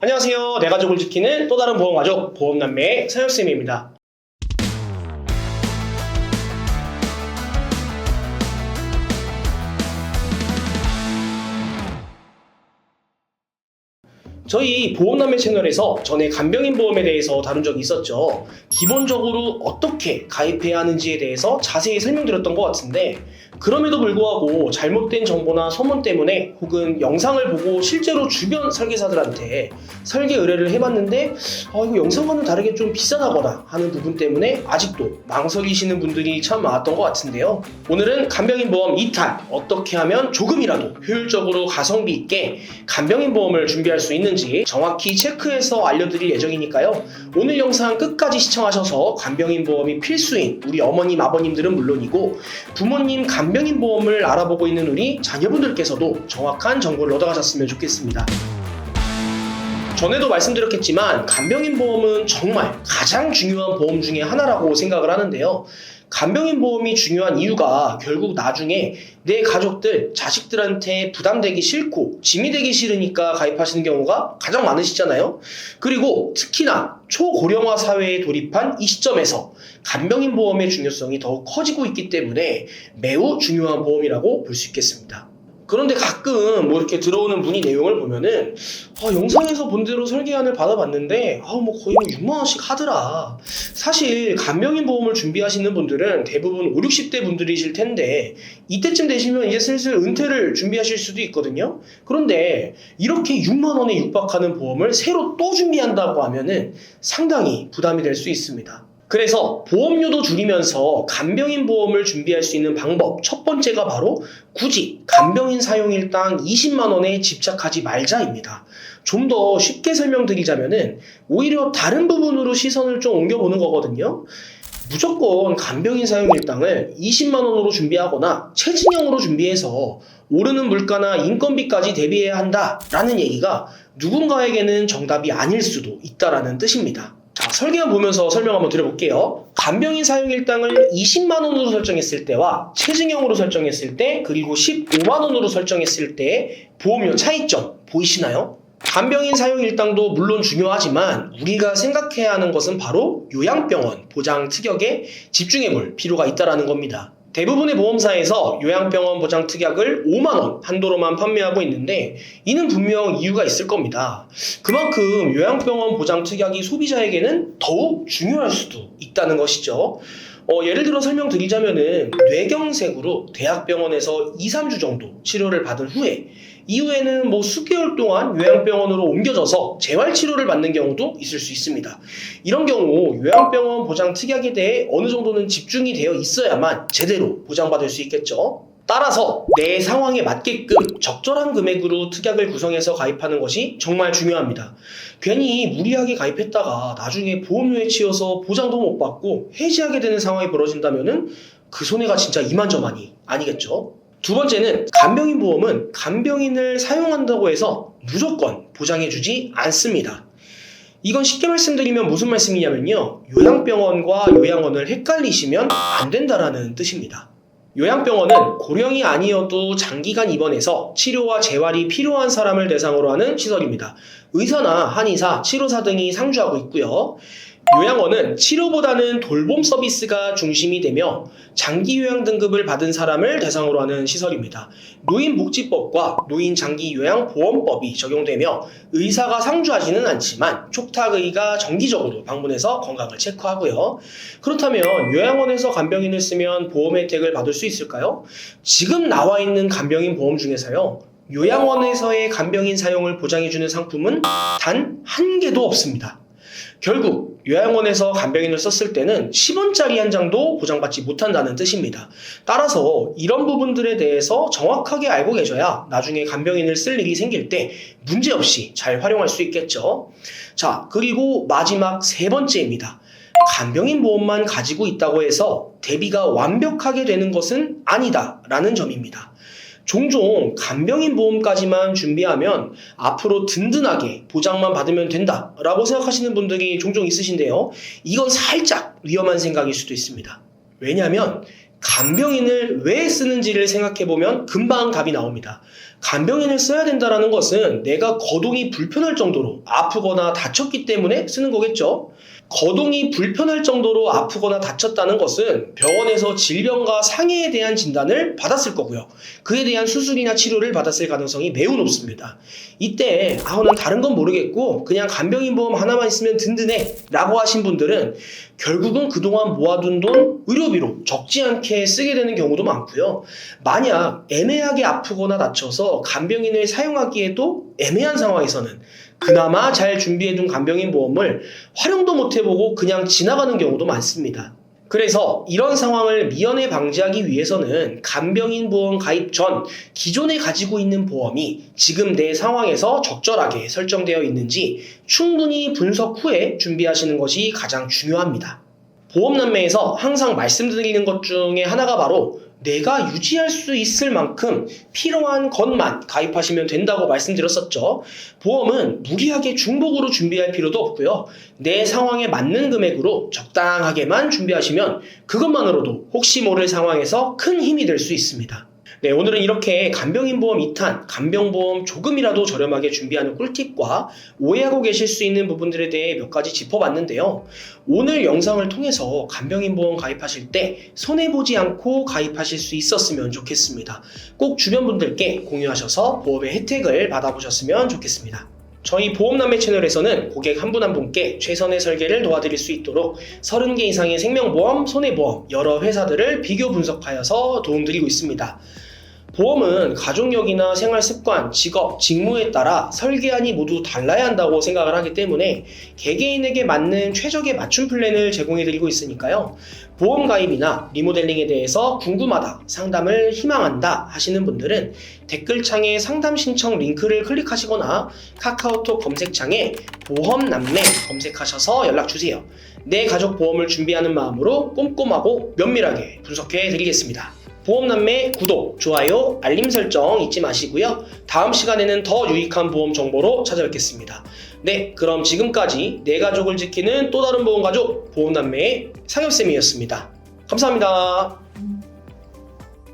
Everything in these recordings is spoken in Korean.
안녕하세요. 내 가족을 지키는 또 다른 보험가족 보험남매의 서혁쌤입니다. 저희 보험남매 채널에서 전에 간병인 보험에 대해서 다룬 적이 있었죠. 기본적으로 어떻게 가입해야 하는지에 대해서 자세히 설명드렸던 것 같은데, 그럼에도 불구하고 잘못된 정보나 소문 때문에 혹은 영상을 보고 실제로 주변 설계사들한테 설계 의뢰를 해봤는데 이거 영상과는 다르게 좀 비싸다거나 하는 부분 때문에 아직도 망설이시는 분들이 참 많았던 것 같은데요. 오늘은 간병인 보험 2탄, 어떻게 하면 조금이라도 효율적으로 가성비 있게 간병인 보험을 준비할 수 있는지 정확히 체크해서 알려드릴 예정이니까요. 오늘 영상 끝까지 시청하셔서 간병인 보험이 필수인 우리 어머님, 아버님들은 물론이고 부모님 간병인 보험을 알아보고 있는 우리 자녀분들께서도 정확한 정보를 얻어가셨으면 좋겠습니다. 전에도 말씀드렸겠지만 간병인 보험은 정말 가장 중요한 보험 중에 하나라고 생각을 하는데요. 간병인 보험이 중요한 이유가 결국 나중에 내 가족들, 자식들한테 부담되기 싫고 짐이 되기 싫으니까 가입하시는 경우가 가장 많으시잖아요. 그리고 특히나 초고령화 사회에 돌입한 이 시점에서 간병인 보험의 중요성이 더욱 커지고 있기 때문에 매우 중요한 보험이라고 볼 수 있겠습니다. 그런데 가끔 이렇게 들어오는 문의 내용을 보면은 영상에서 본 대로 설계안을 받아봤는데 거의 6만원씩 하더라. 사실 간병인 보험을 준비하시는 분들은 대부분 5, 60대 분들이실 텐데 이때쯤 되시면 이제 슬슬 은퇴를 준비하실 수도 있거든요. 그런데 이렇게 6만원에 육박하는 보험을 새로 또 준비한다고 하면은 상당히 부담이 될 수 있습니다. 그래서 보험료도 줄이면서 간병인 보험을 준비할 수 있는 방법 첫 번째가 바로 굳이 간병인 사용일당 20만원에 집착하지 말자입니다. 좀 더 쉽게 설명드리자면은 오히려 다른 부분으로 시선을 좀 옮겨보는 거거든요. 무조건 간병인 사용일당을 20만원으로 준비하거나 최진형으로 준비해서 오르는 물가나 인건비까지 대비해야 한다라는 얘기가 누군가에게는 정답이 아닐 수도 있다라는 뜻입니다. 자, 설계안 보면서 설명 한번 드려볼게요. 간병인 사용일당을 20만원으로 설정했을 때와 체증형으로 설정했을 때 그리고 15만원으로 설정했을 때의 보험료 차이점 보이시나요? 간병인 사용일당도 물론 중요하지만 우리가 생각해야 하는 것은 바로 요양병원 보장 특약에 집중해볼 필요가 있다는 겁니다. 대부분의 보험사에서 요양병원 보장 특약을 5만원 한도로만 판매하고 있는데 이는 분명 이유가 있을 겁니다. 그만큼 요양병원 보장 특약이 소비자에게는 더욱 중요할 수도 있다는 것이죠. 예를 들어 설명드리자면은 뇌경색으로 대학병원에서 2, 3주 정도 치료를 받은 후에 이후에는 수개월 동안 요양병원으로 옮겨져서 재활치료를 받는 경우도 있을 수 있습니다. 이런 경우 요양병원 보장 특약에 대해 어느 정도는 집중이 되어 있어야만 제대로 보장받을 수 있겠죠. 따라서 내 상황에 맞게끔 적절한 금액으로 특약을 구성해서 가입하는 것이 정말 중요합니다. 괜히 무리하게 가입했다가 나중에 보험료에 치여서 보장도 못 받고 해지하게 되는 상황이 벌어진다면은 그 손해가 진짜 이만저만이 아니겠죠. 두 번째는 간병인 보험은 간병인을 사용한다고 해서 무조건 보장해주지 않습니다. 이건 쉽게 말씀드리면 무슨 말씀이냐면요. 요양병원과 요양원을 헷갈리시면 안 된다라는 뜻입니다. 요양병원은 고령이 아니어도 장기간 입원해서 치료와 재활이 필요한 사람을 대상으로 하는 시설입니다. 의사나 한의사, 치료사 등이 상주하고 있고요. 요양원은 치료보다는 돌봄 서비스가 중심이 되며 장기 요양 등급을 받은 사람을 대상으로 하는 시설입니다. 노인복지법과 노인장기요양보험법이 적용되며 의사가 상주하지는 않지만 촉탁의가 정기적으로 방문해서 건강을 체크하고요. 그렇다면 요양원에서 간병인을 쓰면 보험 혜택을 받을 수 있을까요? 지금 나와 있는 간병인 보험 중에서요. 요양원에서의 간병인 사용을 보장해주는 상품은 단 한 개도 없습니다. 결국 요양원에서 간병인을 썼을 때는 10원짜리 한 장도 보장받지 못한다는 뜻입니다. 따라서 이런 부분들에 대해서 정확하게 알고 계셔야 나중에 간병인을 쓸 일이 생길 때 문제없이 잘 활용할 수 있겠죠. 자, 그리고 마지막 세 번째입니다. 간병인 보험만 가지고 있다고 해서 대비가 완벽하게 되는 것은 아니다라는 점입니다. 종종 간병인 보험까지만 준비하면 앞으로 든든하게 보장만 받으면 된다라고 생각하시는 분들이 종종 있으신데요. 이건 살짝 위험한 생각일 수도 있습니다. 왜냐하면 간병인을 왜 쓰는지를 생각해보면 금방 답이 나옵니다. 간병인을 써야 된다는 것은 내가 거동이 불편할 정도로 아프거나 다쳤기 때문에 쓰는 거겠죠. 거동이 불편할 정도로 아프거나 다쳤다는 것은 병원에서 질병과 상해에 대한 진단을 받았을 거고요. 그에 대한 수술이나 치료를 받았을 가능성이 매우 높습니다. 이때 난 다른 건 모르겠고 그냥 간병인 보험 하나만 있으면 든든해 라고 하신 분들은 결국은 그동안 모아둔 돈 의료비로 적지 않게 쓰게 되는 경우도 많고요. 만약 애매하게 아프거나 다쳐서 간병인을 사용하기에도 애매한 상황에서는 그나마 잘 준비해둔 간병인 보험을 활용도 못해보고 그냥 지나가는 경우도 많습니다. 그래서 이런 상황을 미연에 방지하기 위해서는 간병인 보험 가입 전 기존에 가지고 있는 보험이 지금 내 상황에서 적절하게 설정되어 있는지 충분히 분석 후에 준비하시는 것이 가장 중요합니다. 보험남매에서 항상 말씀드리는 것 중에 하나가 바로 내가 유지할 수 있을 만큼 필요한 것만 가입하시면 된다고 말씀드렸었죠. 보험은 무리하게 중복으로 준비할 필요도 없고요. 내 상황에 맞는 금액으로 적당하게만 준비하시면 그것만으로도 혹시 모를 상황에서 큰 힘이 될 수 있습니다. 네, 오늘은 이렇게 간병인 보험 2탄, 간병보험 조금이라도 저렴하게 준비하는 꿀팁과 오해하고 계실 수 있는 부분들에 대해 몇 가지 짚어봤는데요. 오늘 영상을 통해서 간병인 보험 가입하실 때 손해보지 않고 가입하실 수 있었으면 좋겠습니다. 꼭 주변 분들께 공유하셔서 보험의 혜택을 받아보셨으면 좋겠습니다. 저희 보험남매 채널에서는 고객 한 분 한 분께 최선의 설계를 도와드릴 수 있도록 30개 이상의 생명보험, 손해보험, 여러 회사들을 비교 분석하여서 도움드리고 있습니다. 보험은 가족력이나 생활습관, 직업, 직무에 따라 설계안이 모두 달라야 한다고 생각을 하기 때문에 개개인에게 맞는 최적의 맞춤 플랜을 제공해드리고 있으니까요. 보험 가입이나 리모델링에 대해서 궁금하다, 상담을 희망한다 하시는 분들은 댓글창에 상담 신청 링크를 클릭하시거나 카카오톡 검색창에 보험남매 검색하셔서 연락주세요. 내 가족 보험을 준비하는 마음으로 꼼꼼하고 면밀하게 분석해드리겠습니다. 보험남매 구독, 좋아요, 알림 설정 잊지 마시고요. 다음 시간에는 더 유익한 보험 정보로 찾아뵙겠습니다. 네, 그럼 지금까지 내 가족을 지키는 또 다른 보험가족 보험남매의 상엽쌤이었습니다. 감사합니다.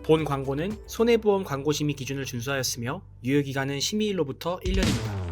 본 광고는 손해보험 광고심의 기준을 준수하였으며 유효기간은 심의일로부터 1년입니다.